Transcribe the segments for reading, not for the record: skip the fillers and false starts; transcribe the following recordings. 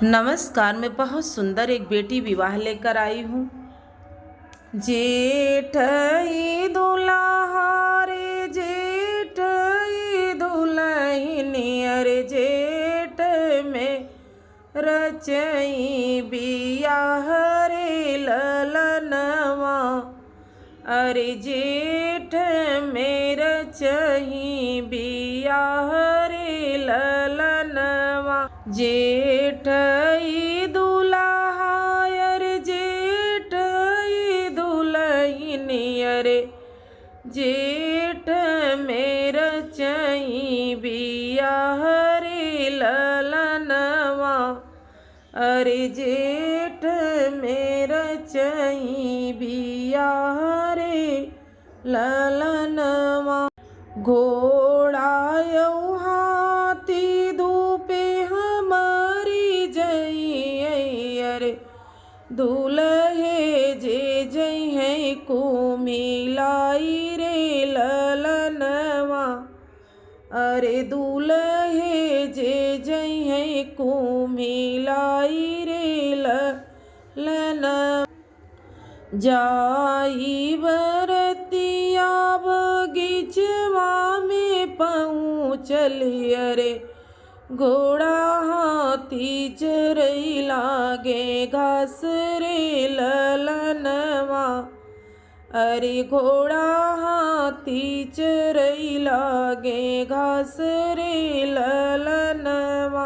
नमस्कार। मैं बहुत सुंदर एक बेटी विवाह लेकर आई हूँ। जेठई दुल्हा रे जेठई दुल्हनी अरे जेठ में रचई बियाह रे ललनवा अरे जेठ में रचई बियाह रे ललनवा जेठई दुल्हा अरे जेठई दुल्हनी अरे जेठ में रचई बियाह रे ललनवा अरे जेठ में रचई बियाह रे ललनवा घोड़ा हाथी धूपे हमारी जई अरे दूल्हे जे जई है को मिलाई रे ललनवा अरे दूल्हे जे जई है को मिलाई रे ललनवा जाई बरतिया बगीचवा में पहुँचली अरे घोड़ा हाथी चरई लागे घास रे ललनवा अरे घोड़ा हाथी चरई लागे घास रे ललनवा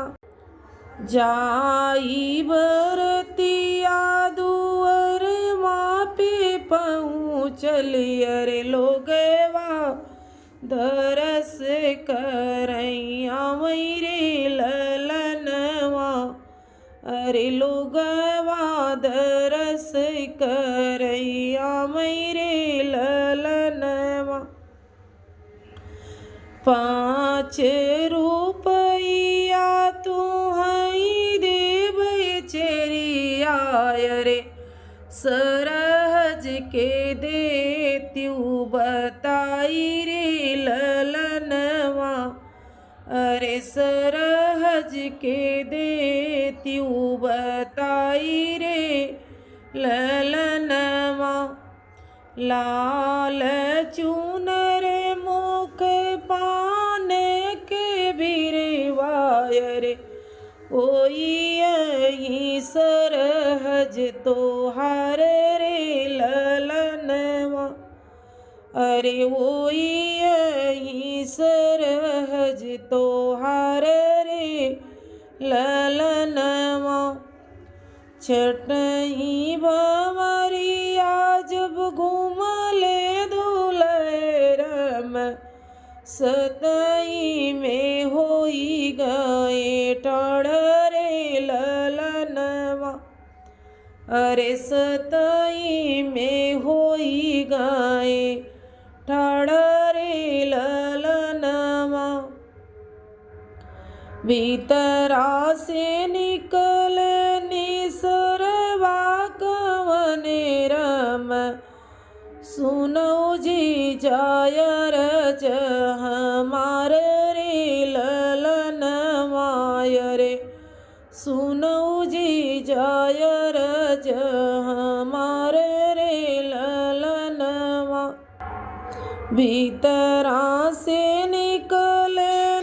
जाई बरतिया दुअर पे पहुँचली अरे लोगवा दरस करैया वही रे ललनवा अरे लोगवा दरस करैया वही रे ललनवा 5 रुपया तू हई देव चेरिया अरे सरहज के देत्यू बताई रे ललनवा अरे सरहज के देत्यू बताई रे ललनवा लाल चूनर मुख पान के बिरवाय रे ओई यही सरहज तोहार रे ललनवा अरे ओई यही सरहज तोहार रे ललनवा छटई बवरिया जब घूमले दुलरम सतई में होई गए टाढ़ रे ललनवा अरे सतई में होई गए टाढ़ रे ललनवा भीतरा से निकल निसरवा कवने रम सुनो जी जाय रज हमार रे ललनवा रे सुनो जी जाय रज हमार रे ललनवा भीतरा से निकल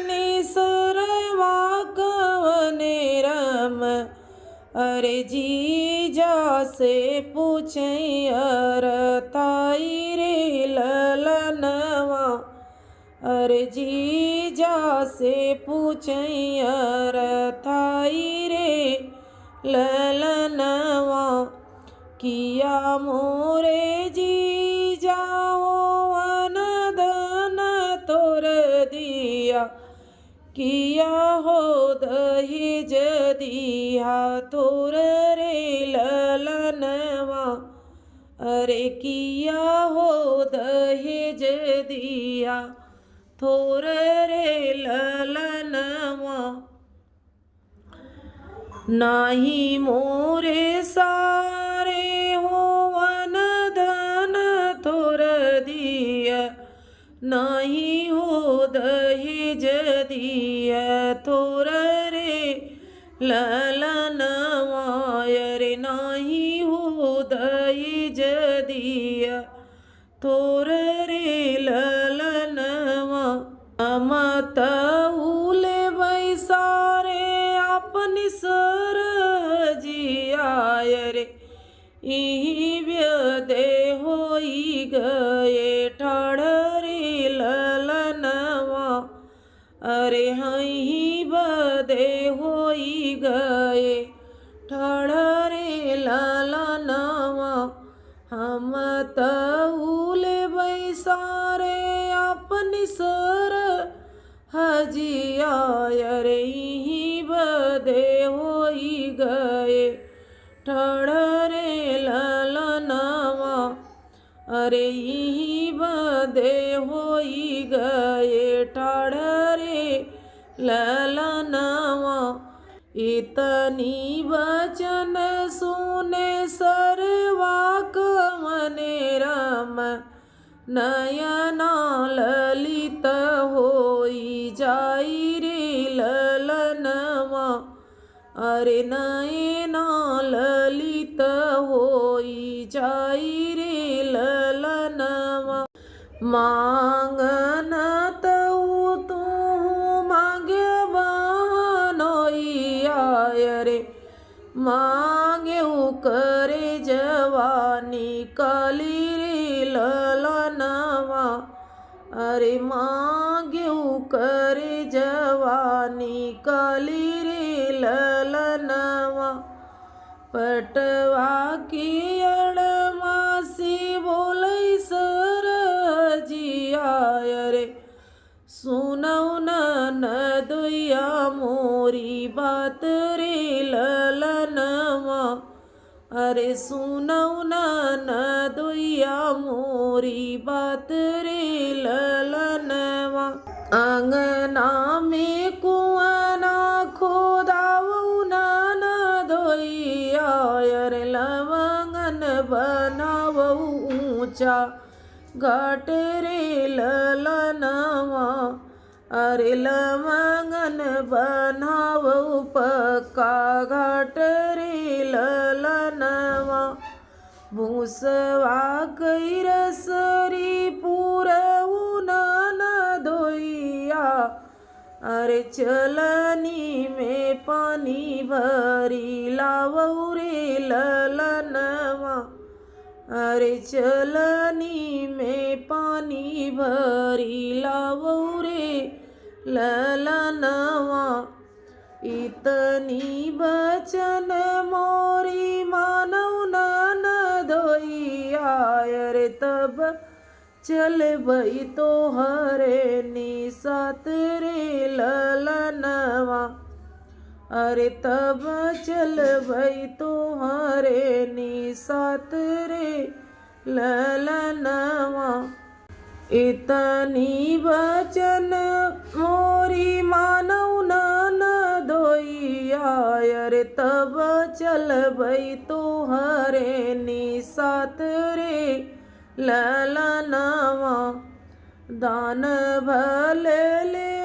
निसरवा कवने रम अरे जीजा से पूछई अरताई रे ललनवा अरे जीजा से पूछई अरताई रे ललनवा किया मोरे जीजा हो अनदन तोर दिया किया हो दहेज दिया तोर रे ललनवा अरे किया हो दहेज दिया तोर रे ललनवा नाही मोरे सारे हो धन तोर दिया नहीं हो दहेज दिया तोर रे ललनवा अरे नाही होदई जदिया थोर रे ललनवा मत उले बैसारे अपनी सर जियाय रे इही व्यदे होई गए ठाड़ रे ललनवा अरे हही बदे होई गए ठाड़ रे ललनवा हम तउले बैसारे अपनी सर हजिया रे इही बदे होई गए ठाड़ रे ललनवा अरे इही बदे होई गए ठाड़ रे ललनवा इतनी वचन सुने सरवा कवने राम नयना ललित होई जाई रे ललनवा अरे नयना ललित होई जाई रे ललनवा मांगन तऊ तू मांगे बनोइया रे मांगे करे जवानी काली रे ललनवा अरे मांगे करे जवानी काली रे ललनवा पटवा की अड़मासी बोलै सर जिया रे सुनौ ननदुया मोरी बात रे ललनवा अरे सुनौ ननदुया मोरी बात रे ललनवा अंगना में कुआना खोदाऊ ननदुया रे लवंगन बनावऊ ऊंचा घाट रे ललनवा अरे लवंगन बनावऊ पक्का घाट रे ललनवा भूसवा कैरसरी पूरऊ ननदुया अरे चलनी में पानी भरी लावऊ रे ललनवा अरे चलनी में पानी भरी लावऊ रे ललनवा इतनी बचन मोरी मानव ननदुया रे तब चल बई तो हरे निसात रे ललनवा अरे तब चल बई तो हरे निसात रे ललनवा इतनी वचन मोरी मानव ननदुया रे तब चल बई तो हरे निसात रे ललनवा दान भल ले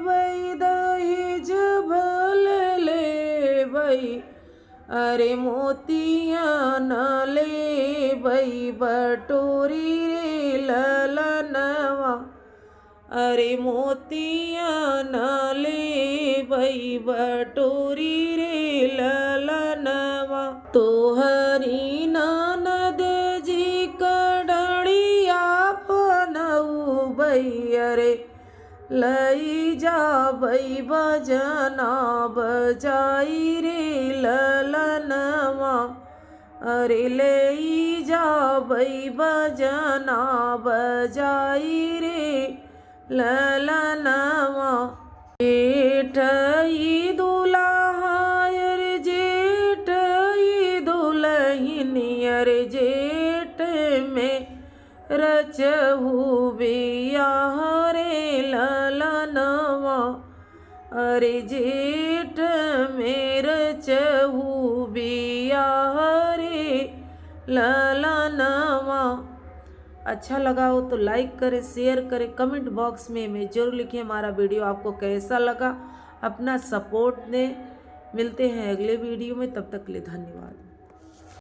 बई दहेज भल ले बई अरे मोतिया न ले बई बटोरी रे ललनवा अरे मोतिया न ले बई बटोरी रे ललनवा तोहरी ननद जी कड़िया पनऊ बई अरे लई जा बई बजना बजाई रे ललनवा अरे लई जा बई बजना बजाई रे ललनवा जेठ ई दुल्हा अरे जेठ ई दुल्हन अरे जेठ में रचहु बियाह रे ललनवा अरे जेठ में रचहु बियाह रे ललनवा। अच्छा लगा हो तो लाइक करें, शेयर करें, कमेंट बॉक्स में जरूर लिखें हमारा वीडियो आपको कैसा लगा। अपना सपोर्ट दें। मिलते हैं अगले वीडियो में, तब तक के लिए धन्यवाद।